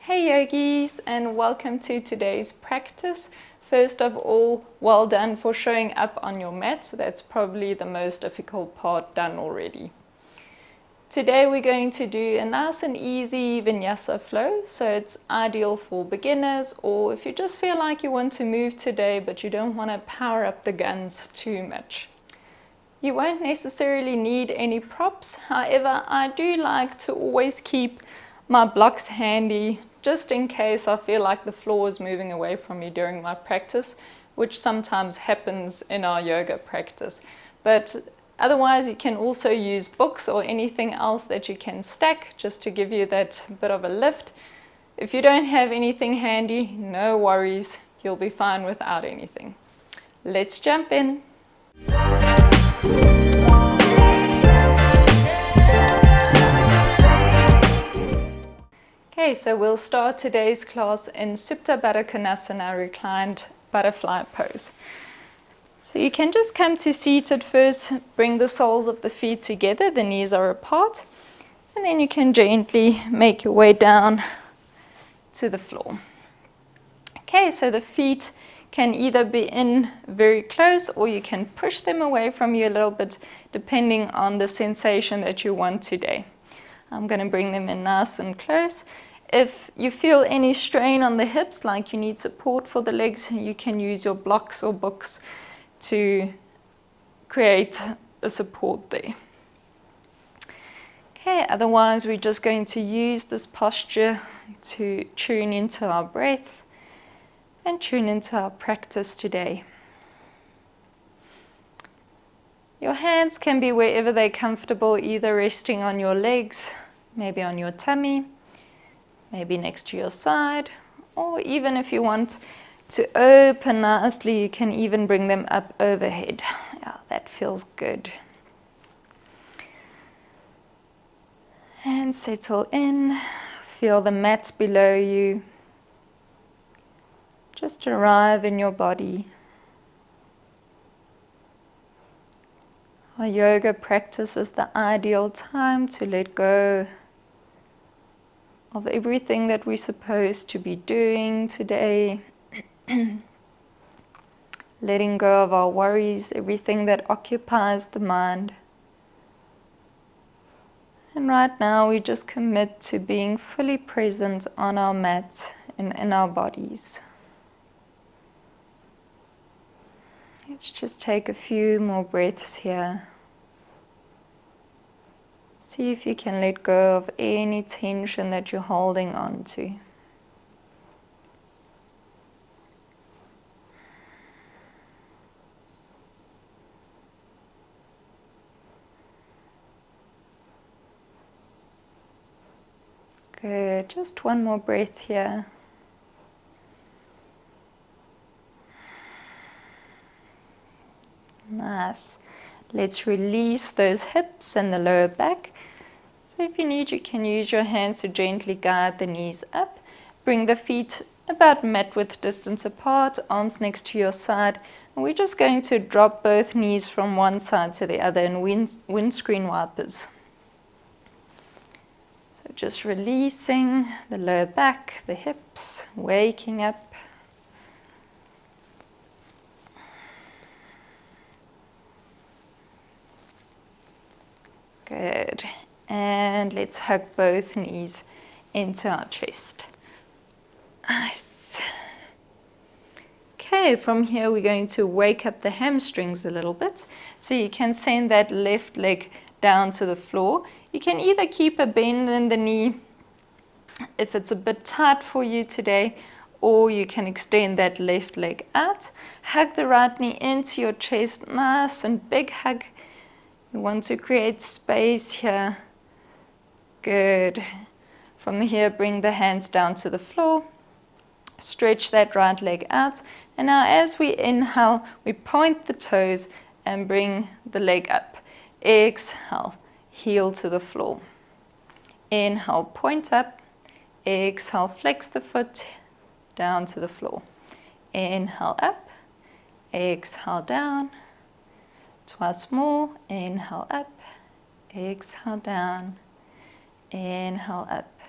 Hey yogis, and welcome to today's practice. First of all, well done for showing up on your mat. So that's probably the most difficult part done already. Today we're going to do a nice and easy Vinyasa flow. So it's ideal for beginners, or if you just feel like you want to move today but you don't want to power up the guns too much. You won't necessarily need any props. However, I do like to always keep my blocks handy just in case I feel like the floor is moving away from me during my practice, which sometimes happens in our yoga practice. But otherwise, you can also use books or anything else that you can stack just to give you that bit of a lift. If you don't have anything handy, no worries, you'll be fine without anything. Let's jump in. Okay, so we'll start today's class in Supta Baddha Konasana, reclined butterfly pose. So you can just come to seated first, bring the soles of the feet together, the knees are apart, and then you can gently make your way down to the floor. Okay, so the feet can either be in very close or you can push them away from you a little bit depending on the sensation that you want today. I'm going to bring them in nice and close. If you feel any strain on the hips, like you need support for the legs, you can use your blocks or books to create a support there. Okay, otherwise we're just going to use this posture to tune into our breath and tune into our practice today. Your hands can be wherever they're comfortable, either resting on your legs, maybe on your tummy, maybe next to your side, or even if you want to open nicely, you can even bring them up overhead. Yeah, that feels good. And settle in, feel the mat below you. Just arrive in your body. Our yoga practice is the ideal time to let go of everything that we're supposed to be doing today. Letting go of our worries, everything that occupies the mind. And right now we just commit to being fully present on our mat and in our bodies. Let's just take a few more breaths here. See if you can let go of any tension that you're holding on to. Good, just one more breath here. Nice. Let's release those hips and the lower back. So if you need, you can use your hands to gently guide the knees up. Bring the feet about mat width distance apart, arms next to your side. And we're just going to drop both knees from one side to the other in windscreen wipers. So just releasing the lower back, the hips, waking up. Good. And let's hug both knees into our chest. Nice. Okay, from here we're going to wake up the hamstrings a little bit. So you can send that left leg down to the floor. You can either keep a bend in the knee if it's a bit tight for you today, or you can extend that left leg out. Hug the right knee into your chest, nice and big hug. You want to create space here. Good. From here, bring the hands down to the floor. Stretch that right leg out. And now as we inhale, we point the toes and bring the leg up. Exhale, heel to the floor. Inhale, point up. Exhale, flex the foot down to the floor. Inhale up. Exhale down. Twice more, inhale up, exhale down, inhale up,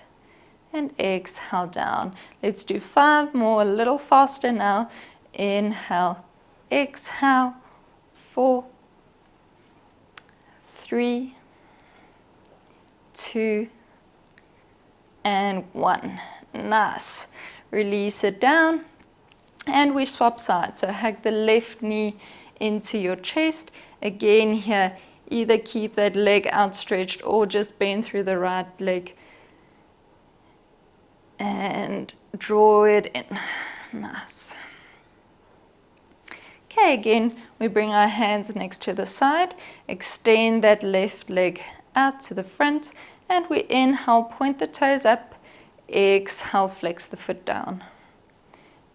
and exhale down. Let's do 5 more, a little faster now. Inhale, exhale, 4, 3, 2, and 1. Nice. Release it down, and we swap sides. So hug the left knee into your chest. Again here, either keep that leg outstretched or just bend through the right leg and draw it in. Nice. Okay, again, we bring our hands next to the side, extend that left leg out to the front, and we inhale, point the toes up, exhale, flex the foot down.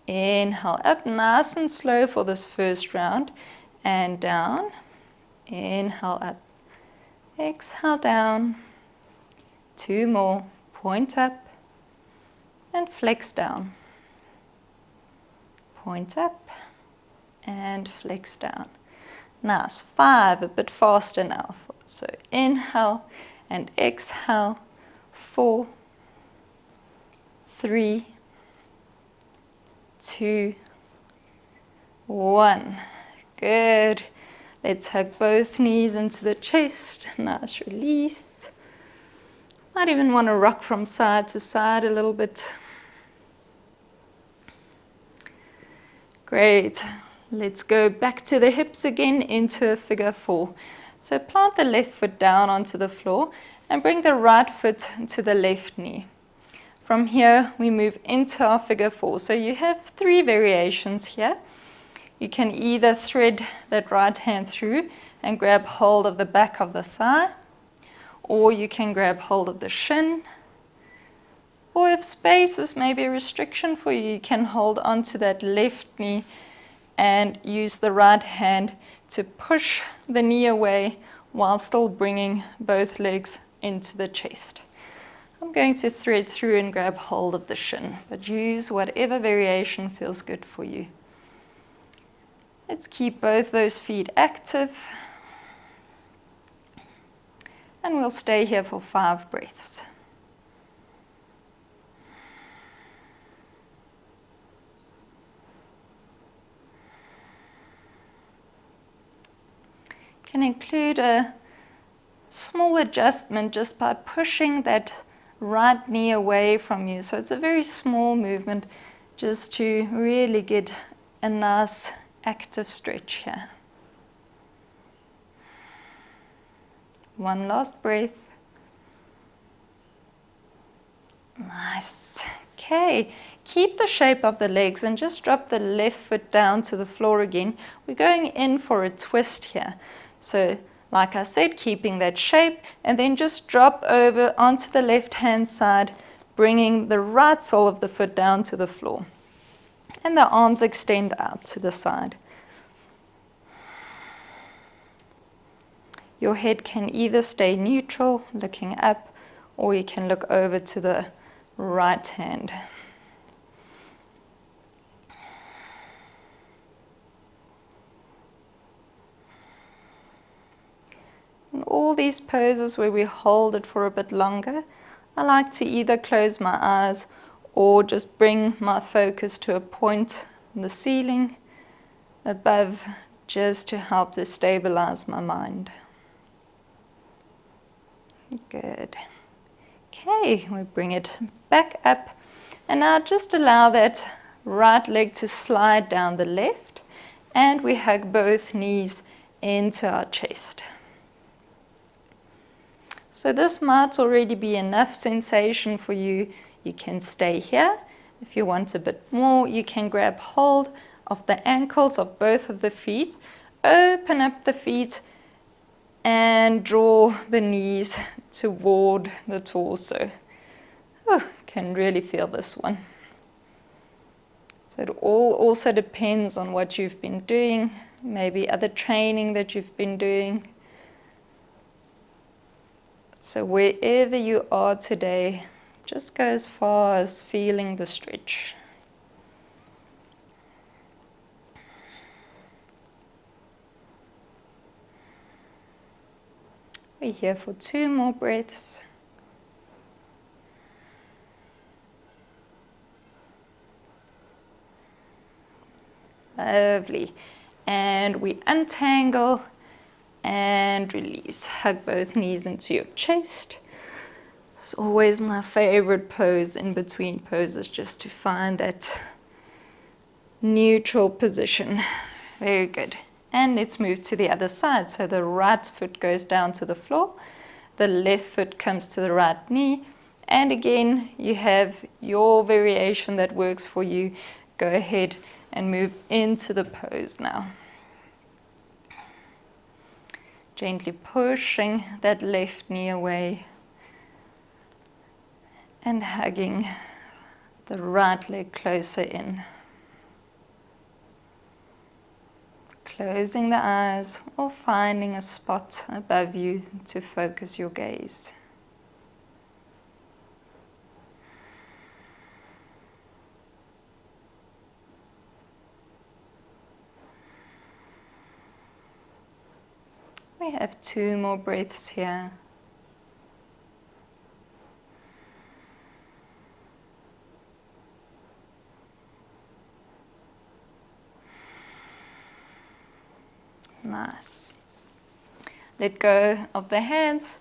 Inhale up, nice and slow for this first round, and down. Inhale up, exhale down. 2 more, point up, and flex down. Point up, and flex down. Nice. 5, a bit faster now. So inhale and exhale. 4, 3, 2, 1. Good. Let's hug both knees into the chest. Nice release. Might even want to rock from side to side a little bit. Great. Let's go back to the hips again into a figure 4. So plant the left foot down onto the floor and bring the right foot to the left knee. From here, we move into our figure 4. So you have 3 variations here. You can either thread that right hand through and grab hold of the back of the thigh, or you can grab hold of the shin. Or if space is maybe a restriction for you, you can hold onto that left knee and use the right hand to push the knee away while still bringing both legs into the chest. I'm going to thread through and grab hold of the shin, but use whatever variation feels good for you. Let's keep both those feet active, and we'll stay here for 5 breaths. Can include a small adjustment just by pushing that right knee away from you. So it's a very small movement just to really get a nice active stretch here. 1 last breath. Nice. Okay, keep the shape of the legs and just drop the left foot down to the floor again. We're going in for a twist here. So like I said, keeping that shape, and then just drop over onto the left hand side, bringing the right sole of the foot down to the floor. And the arms extend out to the side. Your head can either stay neutral, looking up, or you can look over to the right hand. In all these poses where we hold it for a bit longer, I like to either close my eyes or just bring my focus to a point in the ceiling above, just to help to stabilize my mind. Good. Okay, we bring it back up, and now just allow that right leg to slide down the left, and we hug both knees into our chest. So this might already be enough sensation for you. You can stay here. If you want a bit more, you can grab hold of the ankles of both of the feet, open up the feet, and draw the knees toward the torso. Oh, can really feel this one. So it all also depends on what you've been doing, maybe other training that you've been doing. So wherever you are today, just go as far as feeling the stretch. We're here for 2 more breaths. Lovely. And we untangle and release. Hug both knees into your chest. It's always my favorite pose in between poses, just to find that neutral position. Very good. And let's move to the other side. So the right foot goes down to the floor, the left foot comes to the right knee, and again you have your variation that works for you. Go ahead and move into the pose now. Gently pushing that left knee away and hugging the right leg closer in. Closing the eyes or finding a spot above you to focus your gaze. We have 2 more breaths here. Nice. Let go of the hands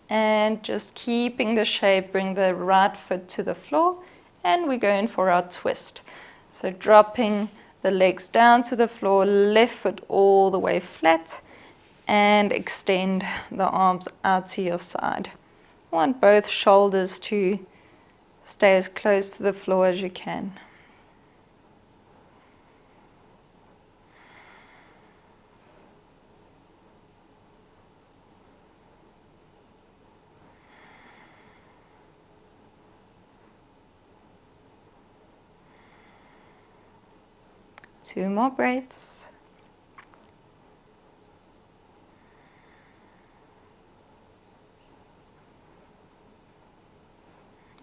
and just keeping the shape, bring the right foot to the floor, and we're going for our twist. So dropping the legs down to the floor, left foot all the way flat, and extend the arms out to your side. You want both shoulders to stay as close to the floor as you can. Two more breaths.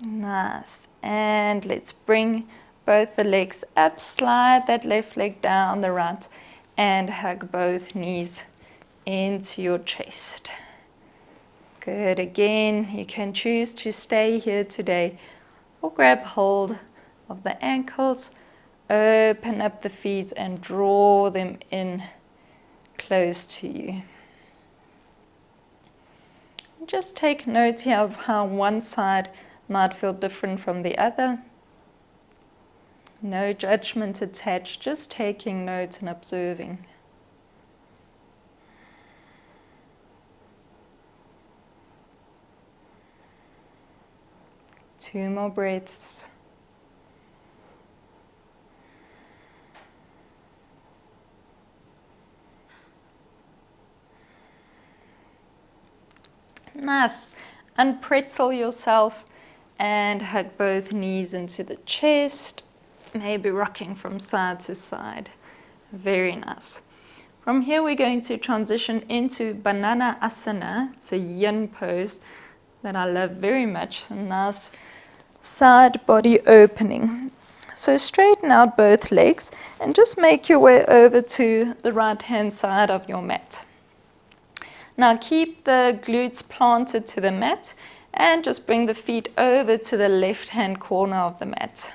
Nice. And let's bring both the legs up, slide that left leg down the right, and hug both knees into your chest. Good. Again, you can choose to stay here today or grab hold of the ankles, open up the feet and draw them in close to you. Just take note here of how one side might feel different from the other. No judgment attached, just taking note and observing. Two more breaths. Nice. Unpretzel yourself and hug both knees into the chest, maybe rocking from side to side. Very nice. From here we're going to transition into Banana Asana. It's a yin pose that I love very much. A nice side body opening. So straighten out both legs and just make your way over to the right hand side of your mat. Now keep the glutes planted to the mat and just bring the feet over to the left hand corner of the mat.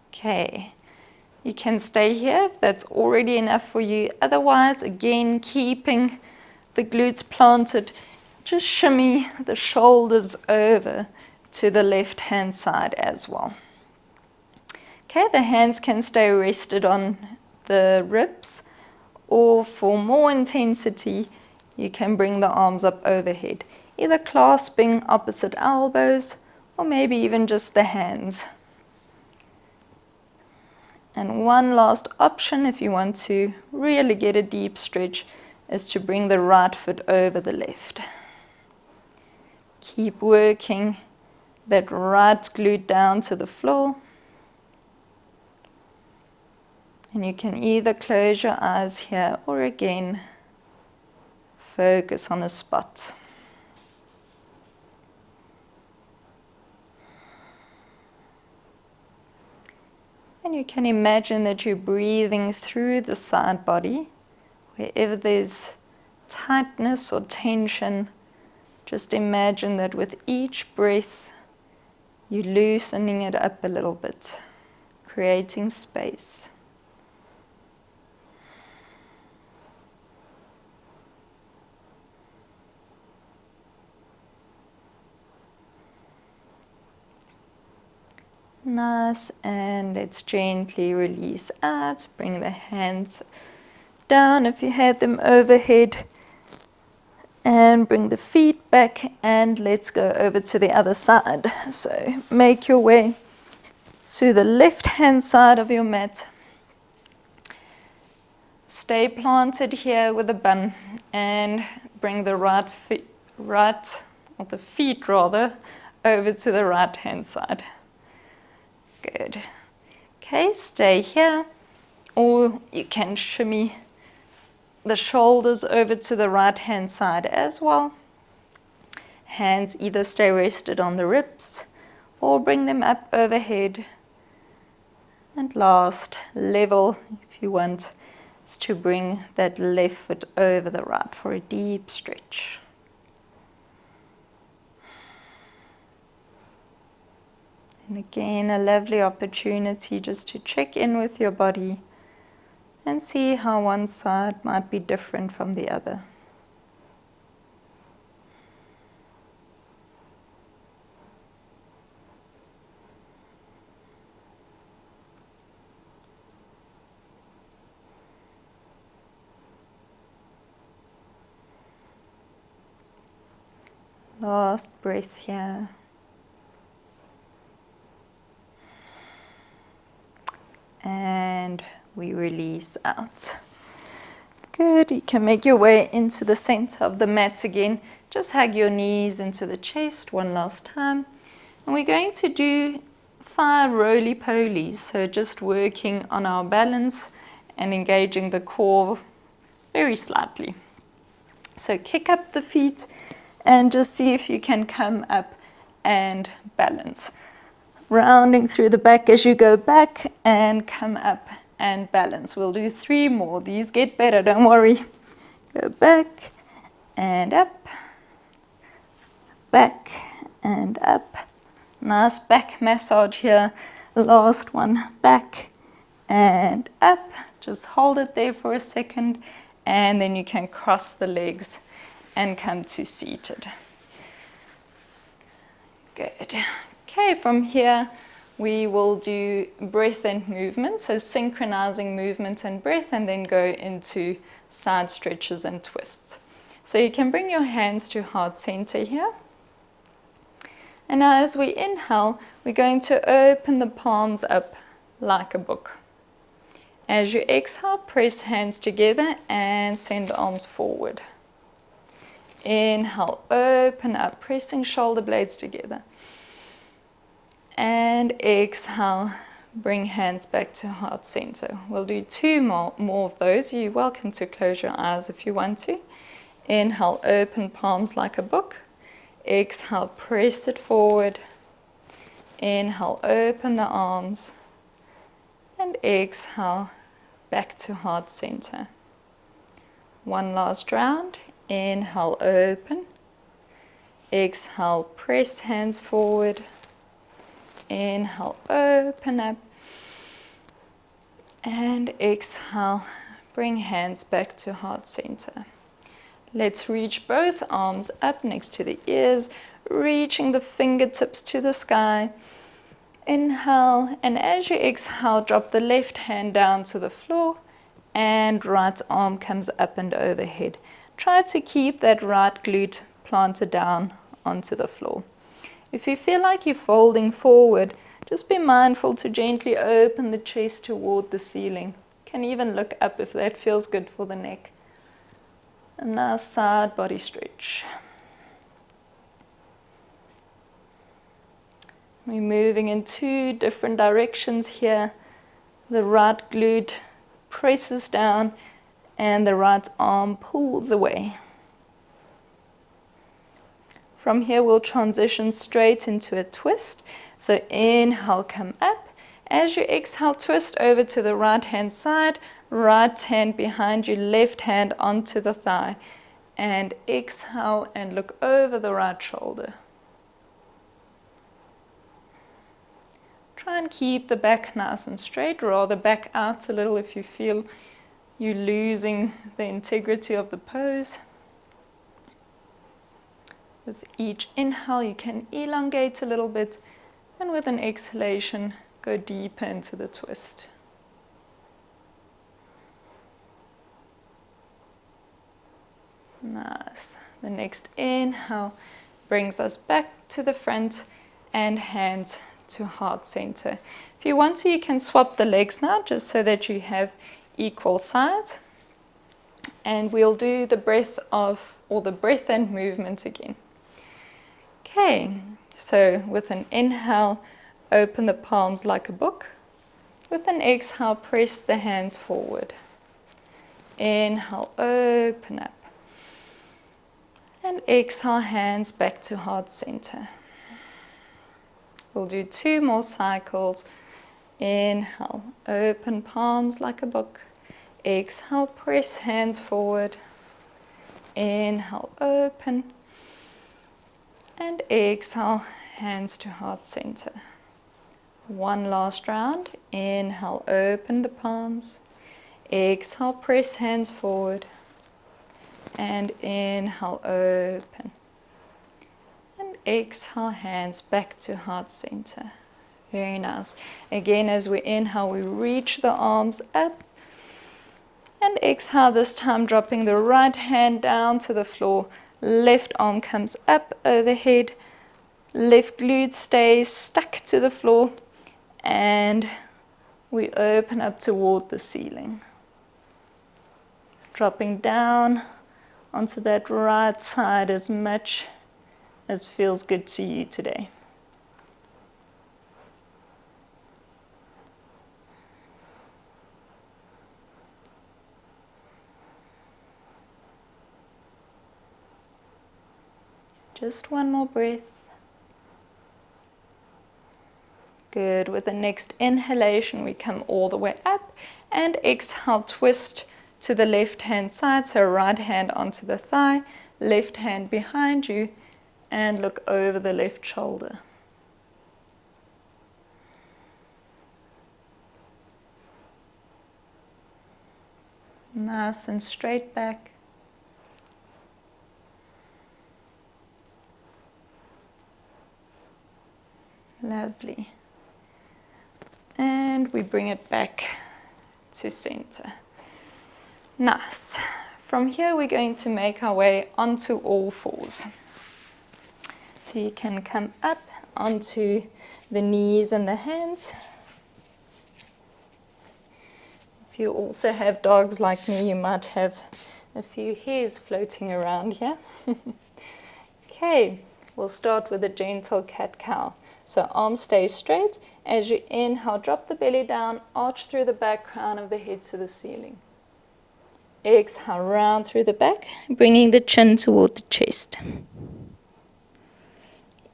Okay, you can stay here if that's already enough for you. Otherwise, again, keeping the glutes planted, just shimmy the shoulders over to the left hand side as well. Okay, the hands can stay rested on the ribs, or for more intensity, you can bring the arms up overhead, either clasping opposite elbows or maybe even just the hands. And one last option, if you want to really get a deep stretch, is to bring the right foot over the left. Keep working that right glute down to the floor. And you can either close your eyes here or again focus on a spot. And you can imagine that you're breathing through the side body. Wherever there's tightness or tension, just imagine that with each breath, you're loosening it up a little bit, creating space. Nice, and let's gently release out. Bring the hands down if you had them overhead. And bring the feet back, and let's go over to the other side. So make your way to the left hand side of your mat. Stay planted here with the bum and bring the the feet rather, over to the right hand side. Good. Okay, stay here, or you can shimmy the shoulders over to the right hand side as well. Hands either stay rested on the ribs or bring them up overhead. And last, level if you want, is to bring that left foot over the right for a deep stretch. And again, a lovely opportunity just to check in with your body and see how one side might be different from the other. Last breath here. And we release out. Good, you can make your way into the center of the mat again. Just hug your knees into the chest one last time. And we're going to do 5 roly-polies, so just working on our balance and engaging the core very slightly. So kick up the feet and just see if you can come up and balance. Rounding through the back as you go back and come up and balance. We'll do 3 more. These get better, don't worry. Go back and up, back and up. Nice back massage here. Last one, back and up. Just hold it there for a second, and then you can cross the legs and come to seated. Good. Okay, from here we will do breath and movement, so synchronizing movement and breath, and then go into side stretches and twists. So you can bring your hands to heart center here. And now as we inhale, we're going to open the palms up like a book. As you exhale, press hands together and send arms forward. Inhale, open up, pressing shoulder blades together. And exhale, bring hands back to heart center. We'll do 2 more of those. You're welcome to close your eyes if you want to. Inhale, open palms like a book. Exhale, press it forward. Inhale, open the arms. And exhale, back to heart center. One last round. Inhale, open. Exhale, press hands forward. Inhale, open up. And exhale, bring hands back to heart center. Let's reach both arms up next to the ears, reaching the fingertips to the sky. Inhale, and as you exhale, drop the left hand down to the floor and right arm comes up and overhead. Try to keep that right glute planted down onto the floor. If you feel like you're folding forward, just be mindful to gently open the chest toward the ceiling. You can even look up if that feels good for the neck. And now side body stretch. We're moving in 2 different directions here. The right glute presses down and the right arm pulls away. From here we'll transition straight into a twist. So inhale, come up. As you exhale, twist over to the right hand side, right hand behind you, left hand onto the thigh. And exhale and look over the right shoulder. Try and keep the back nice and straight, rather back out a little if you feel you're losing the integrity of the pose. With each inhale, you can elongate a little bit, And with an exhalation, go deeper into the twist. Nice. The next inhale brings us back to the front and hands to heart center. If you want to, you can swap the legs now just so that you have equal sides. And we'll do the breath and movement again. Okay, so with an inhale, open the palms like a book. With an exhale, press the hands forward. Inhale, open up. And exhale, hands back to heart center. We'll do 2 more cycles. Inhale, open palms like a book. Exhale, press hands forward. Inhale, open. And exhale, hands to heart center. 1 last round. Inhale, open the palms. Exhale, press hands forward. And inhale, open. And exhale, hands back to heart center. Very nice. Again, as we inhale, we reach the arms up. And exhale, this time dropping the right hand down to the floor. Left arm comes up overhead. Left glute stays stuck to the floor. And we open up toward the ceiling. Dropping down onto that right side as much as feels good to you today. Just 1 more breath. Good. With the next inhalation, we come all the way up, and exhale, twist to the left hand side, so right hand onto the thigh, left hand behind you, and look over the left shoulder. Nice and straight back. Lovely. And we bring it back to center. Nice. From here we're going to make our way onto all fours. So you can come up onto the knees and the hands. If you also have dogs like me, you might have a few hairs floating around here. Okay, we'll start with a gentle cat-cow. So arms stay straight. As you inhale, drop the belly down, arch through the back, crown of the head to the ceiling. Exhale, round through the back, bringing the chin toward the chest.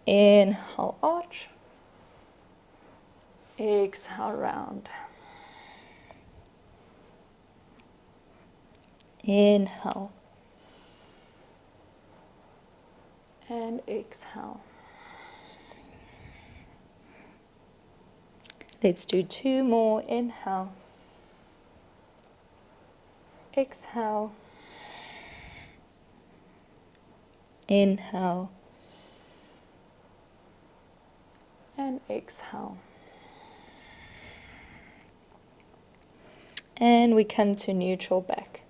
Inhale, arch. Exhale, round. Inhale. And exhale. Let's do 2 more. Inhale. Exhale. Inhale. And exhale. And we come to neutral back.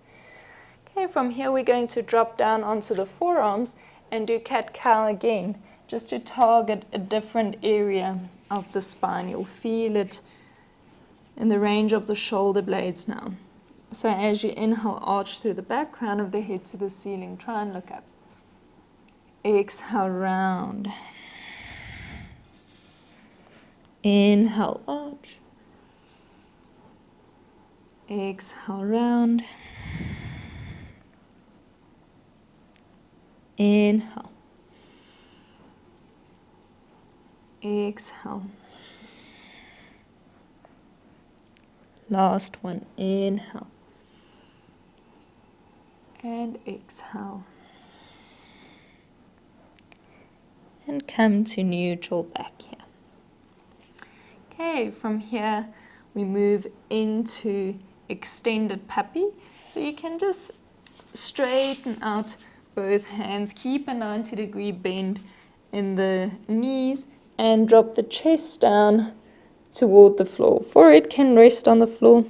Okay, from here we're going to drop down onto the forearms and do cat-cow again, just to target a different area of the spine. You'll feel it in the range of the shoulder blades now. So as you inhale, arch through the back, crown of the head to the ceiling. Try and look up. Exhale, round. Inhale, arch. Exhale, round. Inhale. Exhale. Last one. Inhale. And exhale. And come to neutral back here. Okay, from here we move into extended puppy. So you can just straighten out both hands. Keep a 90-degree bend in the knees and drop the chest down toward the floor. Forehead can rest on the floor.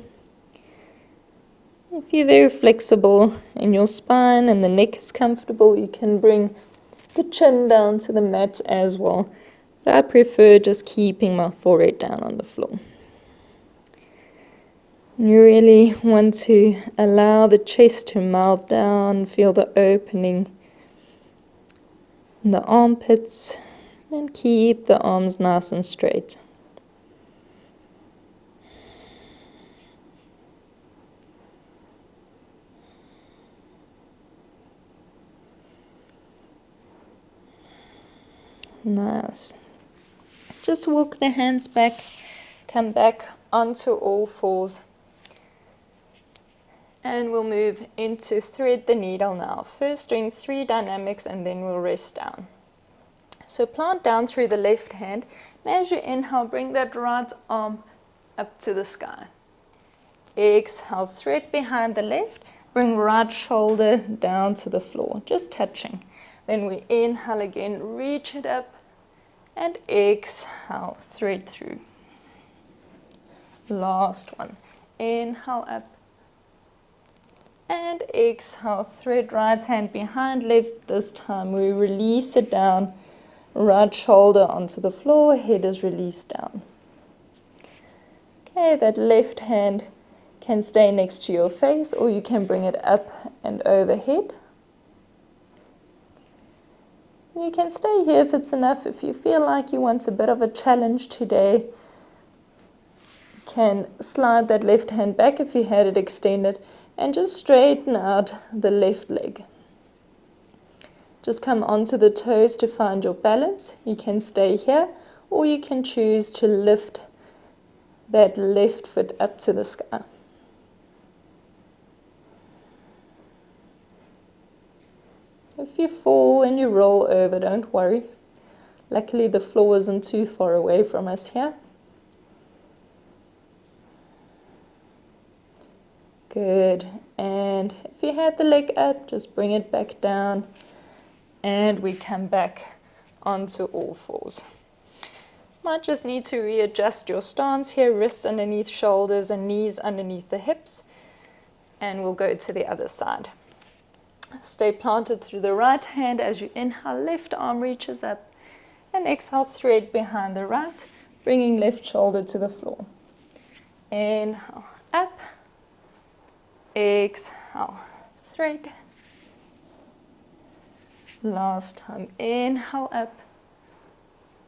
If you're very flexible in your spine and the neck is comfortable, you can bring the chin down to the mat as well. But I prefer just keeping my forehead down on the floor. You really want to allow the chest to melt down, feel the opening in the armpits, and keep the arms nice and straight. Nice. Just walk the hands back, come back onto all fours. And we'll move into thread the needle now. First doing 3 dynamics and then we'll rest down. So plant down through the left hand. And as you inhale, bring that right arm up to the sky. Exhale, thread behind the left. Bring right shoulder down to the floor, just touching. Then we inhale again, reach it up. And exhale, thread through. Last one. Inhale up. And exhale, thread right hand behind left. This time we release it down. Right shoulder onto the floor, head is released down. Okay, that left hand can stay next to your face or you can bring it up and overhead. You can stay here if it's enough. If you feel like you want a bit of a challenge today, you can slide that left hand back if you had it extended and just straighten out the left leg. Just come onto the toes to find your balance. You can stay here or you can choose to lift that left foot up to the sky. If you fall and you roll over, don't worry. Luckily the floor isn't too far away from us here. Good. And if you had the leg up, just bring it back down. And we come back onto all fours. Might just need to readjust your stance here, wrists underneath shoulders and knees underneath the hips. And we'll go to the other side. Stay planted through the right hand as you inhale, left arm reaches up. And exhale, thread behind the right, bringing left shoulder to the floor. Inhale, up. Exhale, thread. Last time, inhale up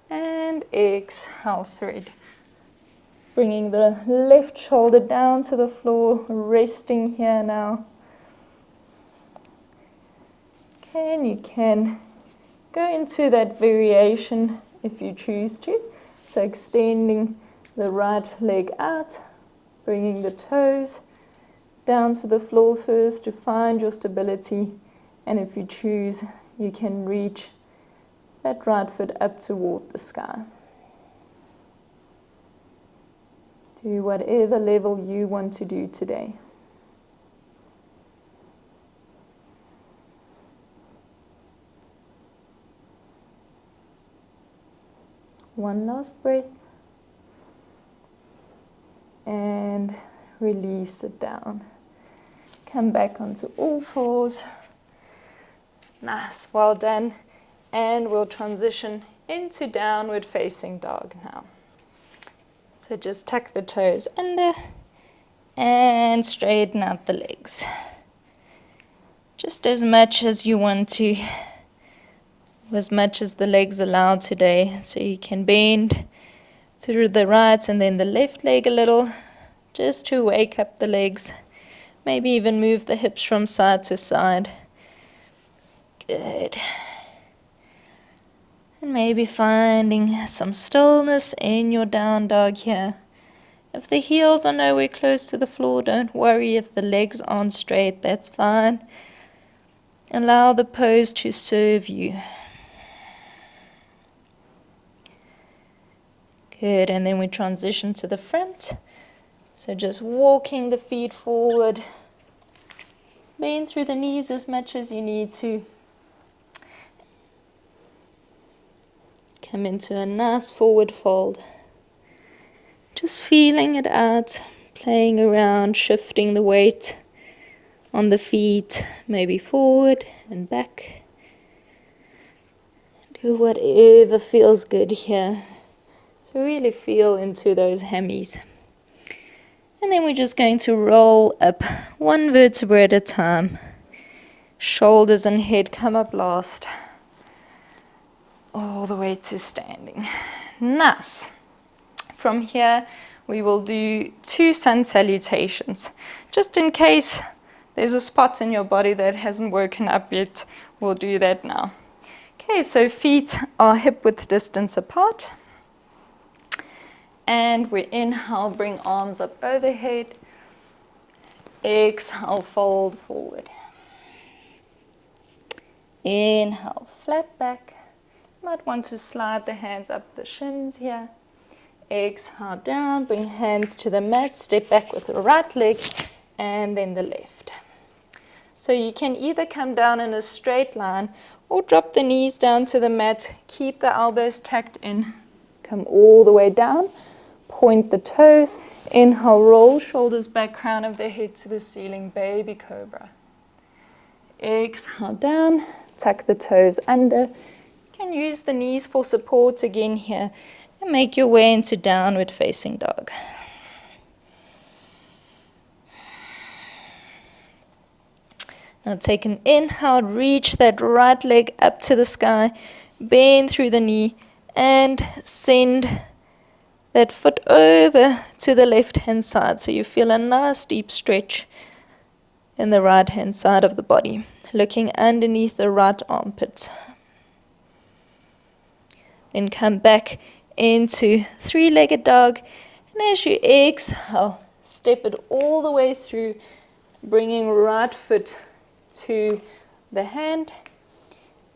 and exhale, thread. Bringing the left shoulder down to the floor, resting here now. Okay, and you can go into that variation if you choose to. So extending the right leg out, bringing the toes down to the floor first to find your stability, and if you choose, you can reach that right foot up toward the sky. Do whatever level you want to do today. One last breath. And release it down. Come back onto all fours. Nice, well done. And we'll transition into downward facing dog now. So just tuck the toes under and straighten out the legs. Just as much as you want to, as much as the legs allow today. So you can bend through the right and then the left leg a little, just to wake up the legs. Maybe even move the hips from side to side. Good. And maybe finding some stillness in your down dog here. If the heels are nowhere close to the floor, don't worry if the legs aren't straight, that's fine. Allow the pose to serve you. Good, and then we transition to the front. So just walking the feet forward. Bend through the knees as much as you need to. Come into a nice forward fold. Just feeling it out, playing around, shifting the weight on the feet, maybe forward and back. Do whatever feels good here. So really feel into those hammies. And then we're just going to roll up one vertebra at a time. Shoulders and head come up last. All the way to standing. Nice. From here, we will do 2 sun salutations. Just in case there's a spot in your body that hasn't woken up yet, we'll do that now. Okay, so feet are hip width distance apart. And we inhale, bring arms up overhead. Exhale, fold forward. Inhale, flat back. Might want to slide the hands up the shins here. Exhale down, bring hands to the mat, step back with the right leg and then the left. So you can either come down in a straight line or drop the knees down to the mat, keep the elbows tucked in, come all the way down, point the toes, inhale, roll shoulders back, crown of the head to the ceiling, baby cobra. Exhale down, tuck the toes under. You can use the knees for support again here and make your way into downward facing dog. Now take an inhale, reach that right leg up to the sky, bend through the knee and send that foot over to the left hand side so you feel a nice deep stretch in the right hand side of the body, looking underneath the right armpit. Then come back into 3-legged dog, and as you exhale, step it all the way through, bringing right foot to the hand,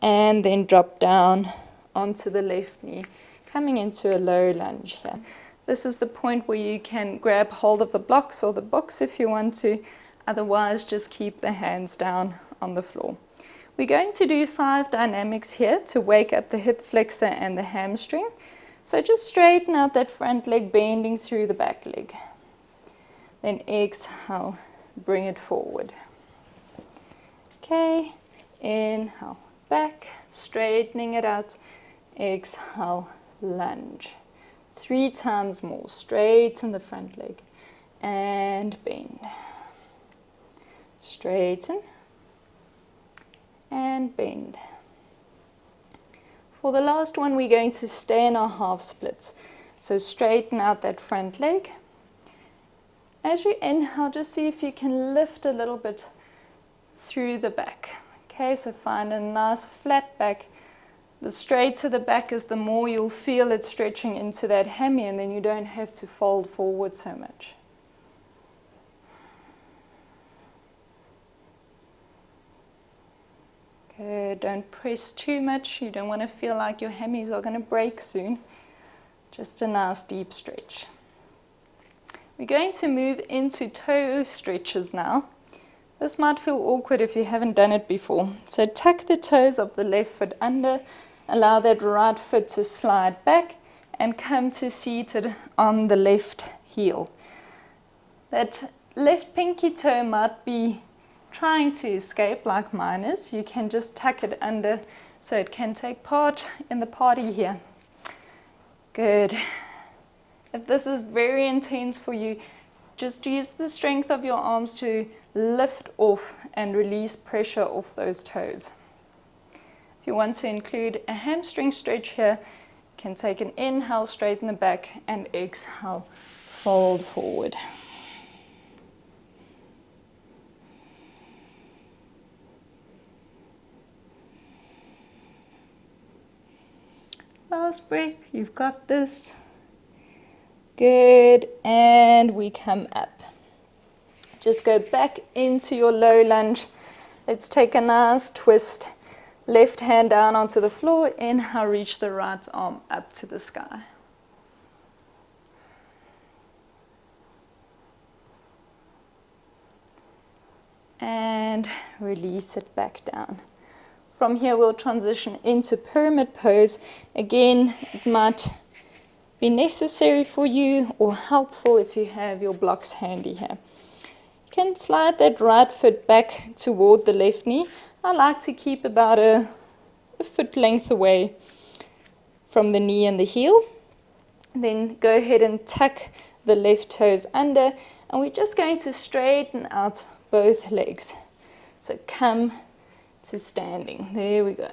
and then drop down onto the left knee, coming into a low lunge here. This is the point where you can grab hold of the blocks or the books if you want to, otherwise just keep the hands down on the floor. We're going to do 5 dynamics here to wake up the hip flexor and the hamstring. So just straighten out that front leg, bending through the back leg. Then exhale, bring it forward. Okay, inhale, back, straightening it out. Exhale, lunge. 3 times more, straighten the front leg and bend. Straighten and bend. For the last one, we're going to stay in our half splits. So straighten out that front leg. As you inhale, just see if you can lift a little bit through the back. Okay, so find a nice flat back. The straighter the back is, the more you'll feel it stretching into that hammy, and then you don't have to fold forward so much. Good, don't press too much. You don't want to feel like your hammies are going to break soon. Just a nice deep stretch. We're going to move into toe stretches now. This might feel awkward if you haven't done it before. So tuck the toes of the left foot under, allow that right foot to slide back and come to seated on the left heel. That left pinky toe might be trying to escape like mine is. You can just tuck it under so it can take part in the party here. Good. If this is very intense for you, just use the strength of your arms to lift off and release pressure off those toes. If you want to include a hamstring stretch here, you can take an inhale, straighten the back, and exhale, fold forward. Last breath, you've got this. Good, and we come up. Just go back into your low lunge. Let's take a nice twist. Left hand down onto the floor. Inhale, reach the right arm up to the sky. And release it back down. From here we'll transition into pyramid pose. Again, it might be necessary for you or helpful if you have your blocks handy here. You can slide that right foot back toward the left knee. I like to keep about a foot length away from the knee and the heel. Then go ahead and tuck the left toes under, and we're just going to straighten out both legs. So come to standing. There we go.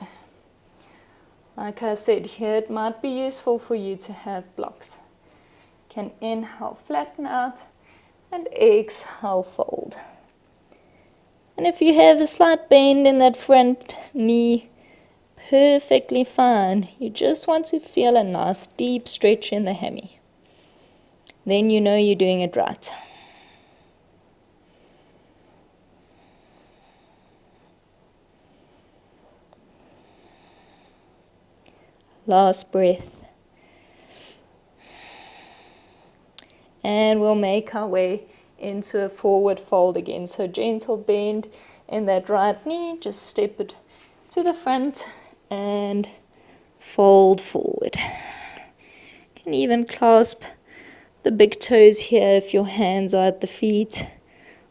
Like I said here, it might be useful for you to have blocks. You can inhale, flatten out, and exhale, fold. And if you have a slight bend in that front knee, perfectly fine. You just want to feel a nice deep stretch in the hammy. Then you know you're doing it right. Last breath. And we'll make our way into a forward fold again. So gentle bend in that right knee. Just step it to the front and fold forward. You can even clasp the big toes here if your hands are at the feet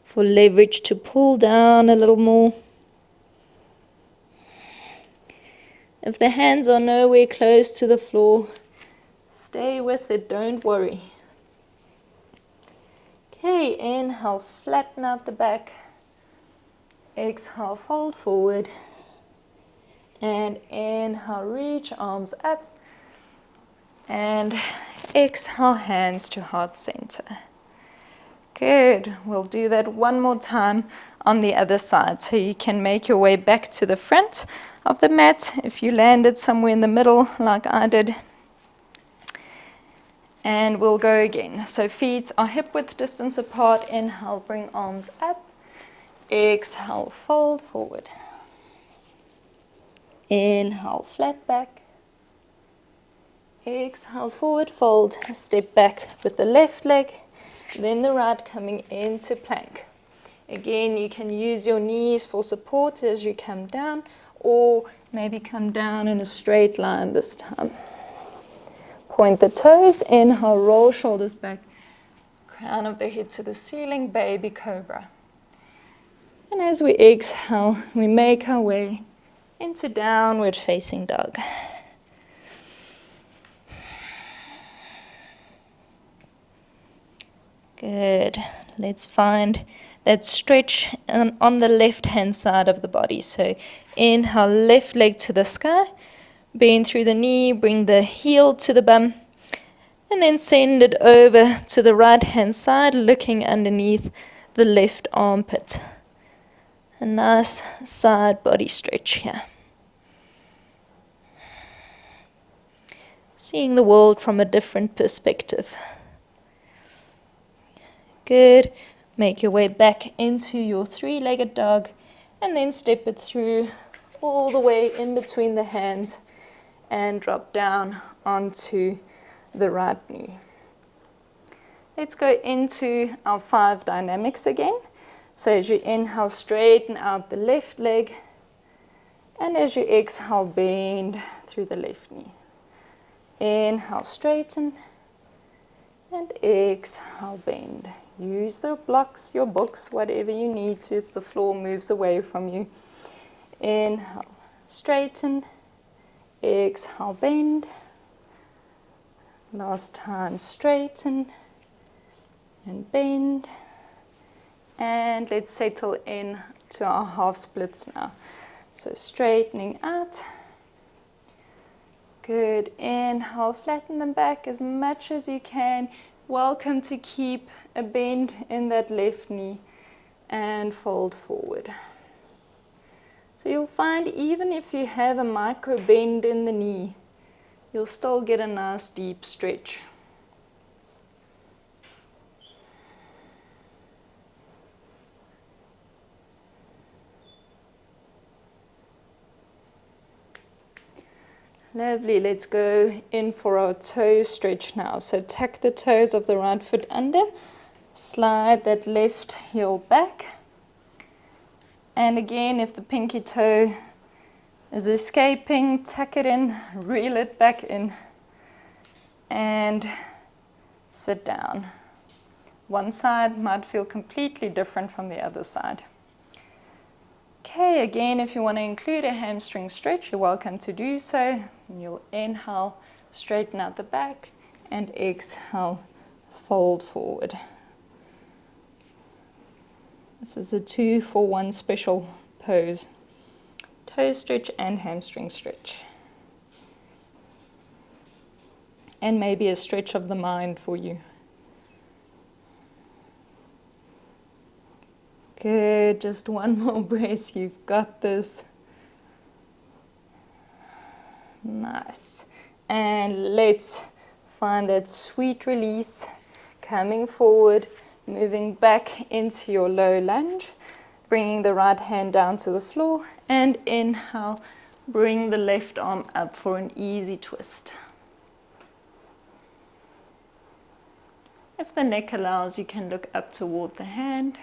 for leverage to pull down a little more. If the hands are nowhere close to the floor, stay with it, don't worry. Okay, inhale, flatten out the back. Exhale, fold forward. And inhale, reach arms up. And exhale, hands to heart center. Good. We'll do that one more time on the other side. So you can make your way back to the front of the mat if you landed somewhere in the middle like I did. And we'll go again. So feet are hip width distance apart. Inhale, bring arms up. Exhale, fold forward. Inhale, flat back. Exhale, forward fold. Step back with the left leg. Then the right coming into plank. Again, you can use your knees for support as you come down, or maybe come down in a straight line this time. Point the toes, inhale, roll shoulders back, crown of the head to the ceiling, baby cobra. And as we exhale, we make our way into downward facing dog. Good. Let's find that stretch on the left hand side of the body. So inhale, left leg to the sky, bend through the knee, bring the heel to the bum, and then send it over to the right hand side, looking underneath the left armpit. A nice side body stretch here. Seeing the world from a different perspective. Good. Make your way back into your three-legged dog and then step it through all the way in between the hands and drop down onto the right knee. Let's go into our 5 dynamics again. So as you inhale, straighten out the left leg, and as you exhale, bend through the left knee. Inhale, straighten, and exhale, bend. Use the blocks, your books, whatever you need to if the floor moves away from you. Inhale, straighten, exhale, bend. Last time, straighten and bend. And let's settle in to our half splits now. So straightening out. Good. Inhale, flatten them back as much as you can. Welcome to keep a bend in that left knee and fold forward. So you'll find even if you have a micro bend in the knee, you'll still get a nice deep stretch. Lovely, let's go in for our toe stretch now. So tuck the toes of the right foot under, slide that left heel back. And again, if the pinky toe is escaping, tuck it in, reel it back in, and sit down. One side might feel completely different from the other side. Okay, again, if you want to include a hamstring stretch, you're welcome to do so. And you'll inhale, straighten out the back, and exhale, fold forward. This is a 2-for-1 special pose. Toe stretch and hamstring stretch. And maybe a stretch of the mind for you. Good, just one more breath, you've got this. Nice. And let's find that sweet release, coming forward, moving back into your low lunge, bringing the right hand down to the floor, and inhale, bring the left arm up for an easy twist. If the neck allows, you can look up toward the hand.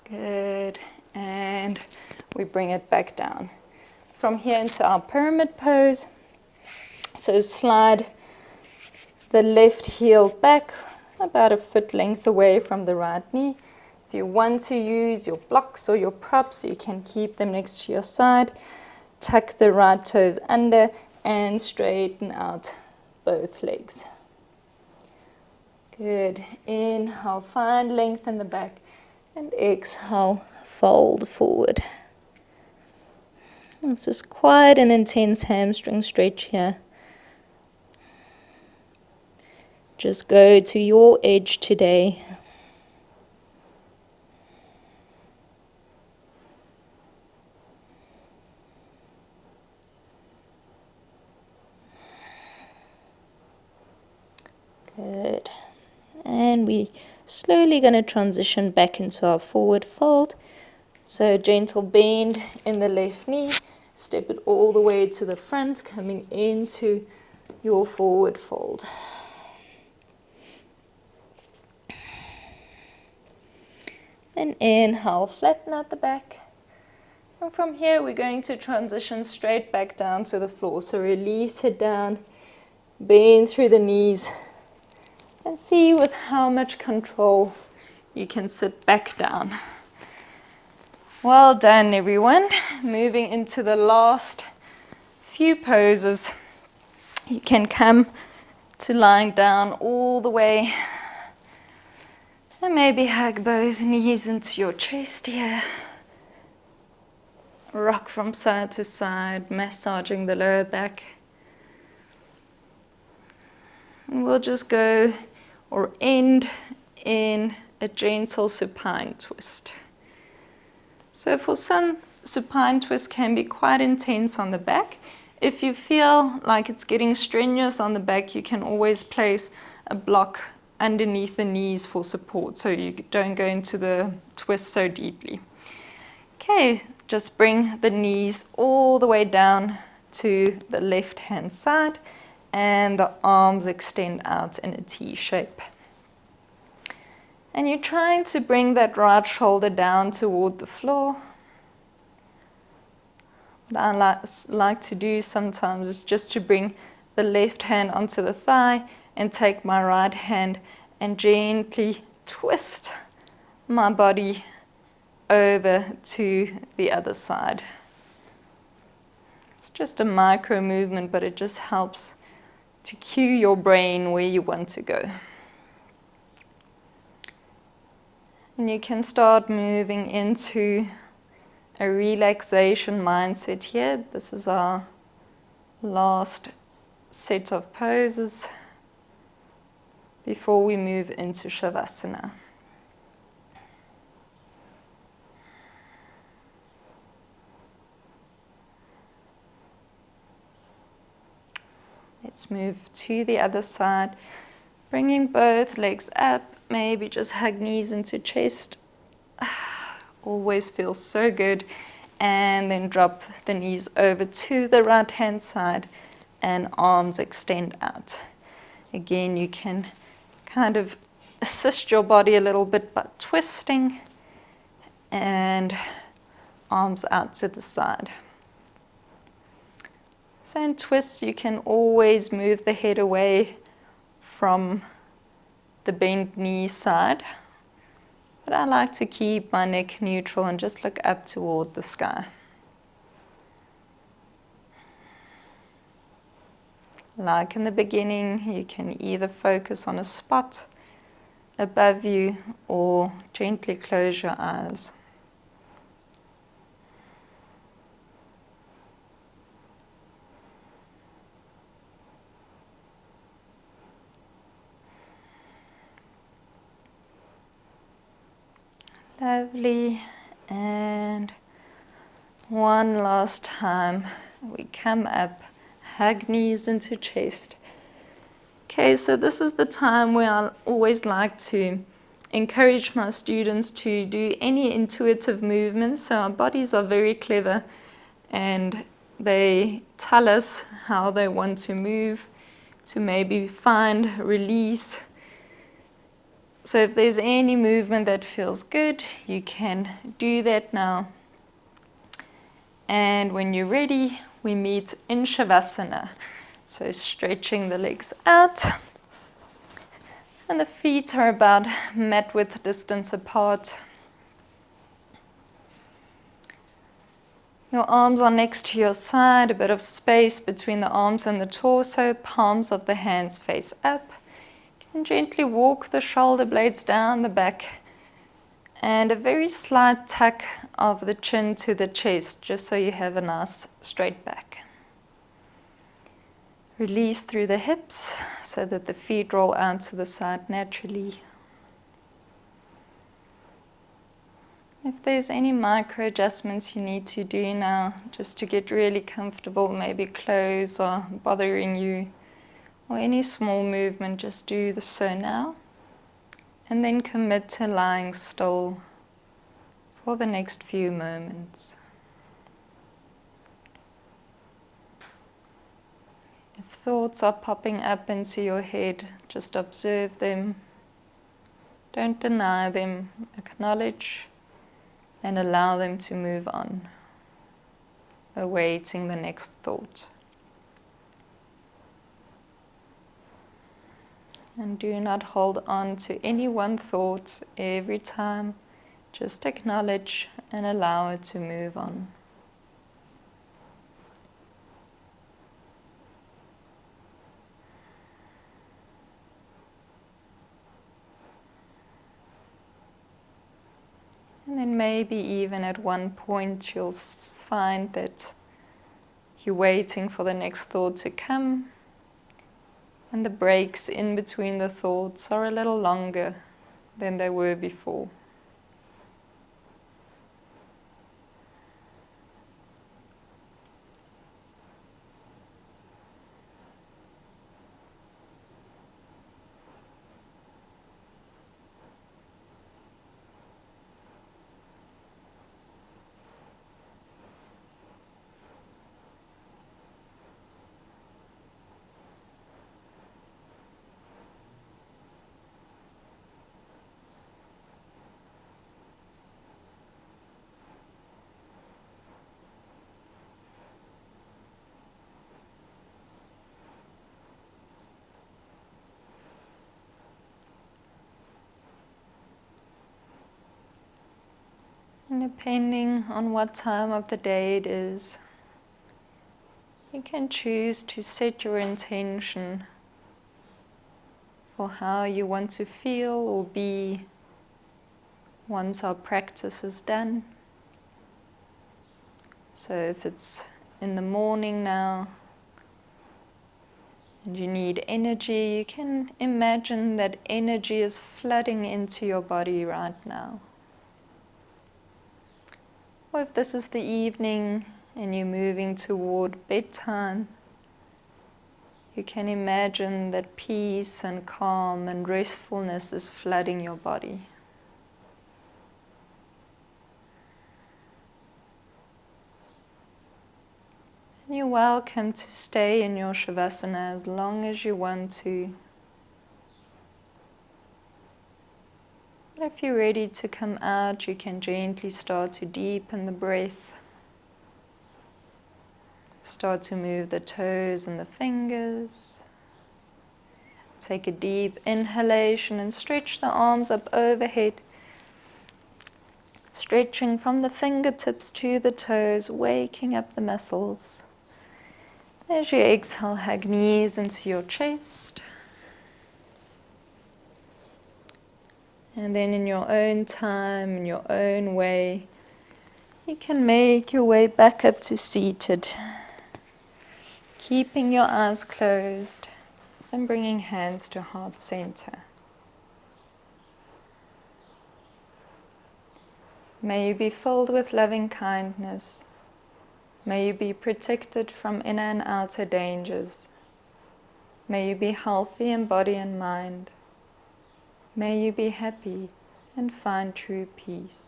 Good, and we bring it back down. From here into our pyramid pose. So slide the left heel back about a foot length away from the right knee. If you want to use your blocks or your props, you can keep them next to your side. Tuck the right toes under and straighten out both legs. Good. Inhale, find length in the back. And exhale, fold forward. This is quite an intense hamstring stretch here. Just go to your edge today. Good. And we slowly going to transition back into our forward fold. So gentle bend in the left knee, step it all the way to the front, coming into your forward fold. And inhale, flatten out the back. And from here we're going to transition straight back down to the floor. So release it down, bend through the knees, and see with how much control you can sit back down. Well done, everyone. Moving into the last few poses. You can come to lying down all the way. And maybe hug both knees into your chest here. Rock from side to side, massaging the lower back. And we'll just go or end in a gentle supine twist. So for some, supine twist can be quite intense on the back. If you feel like it's getting strenuous on the back, you can always place a block underneath the knees for support so you don't go into the twist so deeply. Okay, just bring the knees all the way down to the left hand side and the arms extend out in a T shape. And you're trying to bring that right shoulder down toward the floor. What I like to do sometimes is just to bring the left hand onto the thigh and take my right hand and gently twist my body over to the other side. It's just a micro movement, but it just helps to cue your brain where you want to go. And you can start moving into a relaxation mindset here. This is our last set of poses before we move into Shavasana. Let's move to the other side, bringing both legs up, maybe just hug knees into chest. Always feels so good. And then drop the knees over to the right hand side and arms extend out. Again, you can kind of assist your body a little bit by twisting and arms out to the side. So in twists, you can always move the head away from the bent knee side. But I like to keep my neck neutral and just look up toward the sky. Like in the beginning, you can either focus on a spot above you or gently close your eyes. Lovely. And one last time, we come up, hug knees into chest. Okay, so this is the time where I always like to encourage my students to do any intuitive movements. So our bodies are very clever and they tell us how they want to move, to maybe find release. So if there's any movement that feels good, you can do that now. And when you're ready, we meet in Shavasana. So stretching the legs out. And the feet are about mat width distance apart. Your arms are next to your side, a bit of space between the arms and the torso, palms of the hands face up. And gently walk the shoulder blades down the back and a very slight tuck of the chin to the chest, just so you have a nice straight back. Release through the hips so that the feet roll out to the side naturally. If there's any micro adjustments you need to do now, just to get really comfortable, maybe clothes are bothering you, or any small movement, just do so now. And then commit to lying still for the next few moments. If thoughts are popping up into your head, just observe them. Don't deny them. Acknowledge and allow them to move on, awaiting the next thought. And do not hold on to any one thought every time. Just acknowledge and allow it to move on. And then maybe even at one point you'll find that you're waiting for the next thought to come. And the breaks in between the thoughts are a little longer than they were before. And depending on what time of the day it is, you can choose to set your intention for how you want to feel or be once our practice is done. So if it's in the morning now and you need energy, you can imagine that energy is flooding into your body right now. Or if this is the evening and you're moving toward bedtime, you can imagine that peace and calm and restfulness is flooding your body. And you're welcome to stay in your Shavasana as long as you want to. If you're ready to come out, you can gently start to deepen the breath. Start to move the toes and the fingers. Take a deep inhalation and stretch the arms up overhead. Stretching from the fingertips to the toes, waking up the muscles. As you exhale, hug knees into your chest. And then in your own time, in your own way, you can make your way back up to seated. Keeping your eyes closed and bringing hands to heart center. May you be filled with loving kindness. May you be protected from inner and outer dangers. May you be healthy in body and mind. May you be happy and find true peace.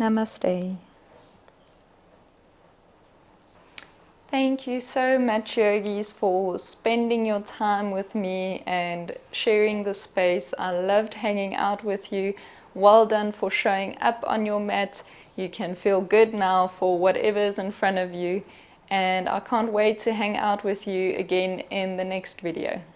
Namaste. Thank you so much, yogis, for spending your time with me and sharing the space. I loved hanging out with you. Well done for showing up on your mat. You can feel good now for whatever's in front of you. And I can't wait to hang out with you again in the next video.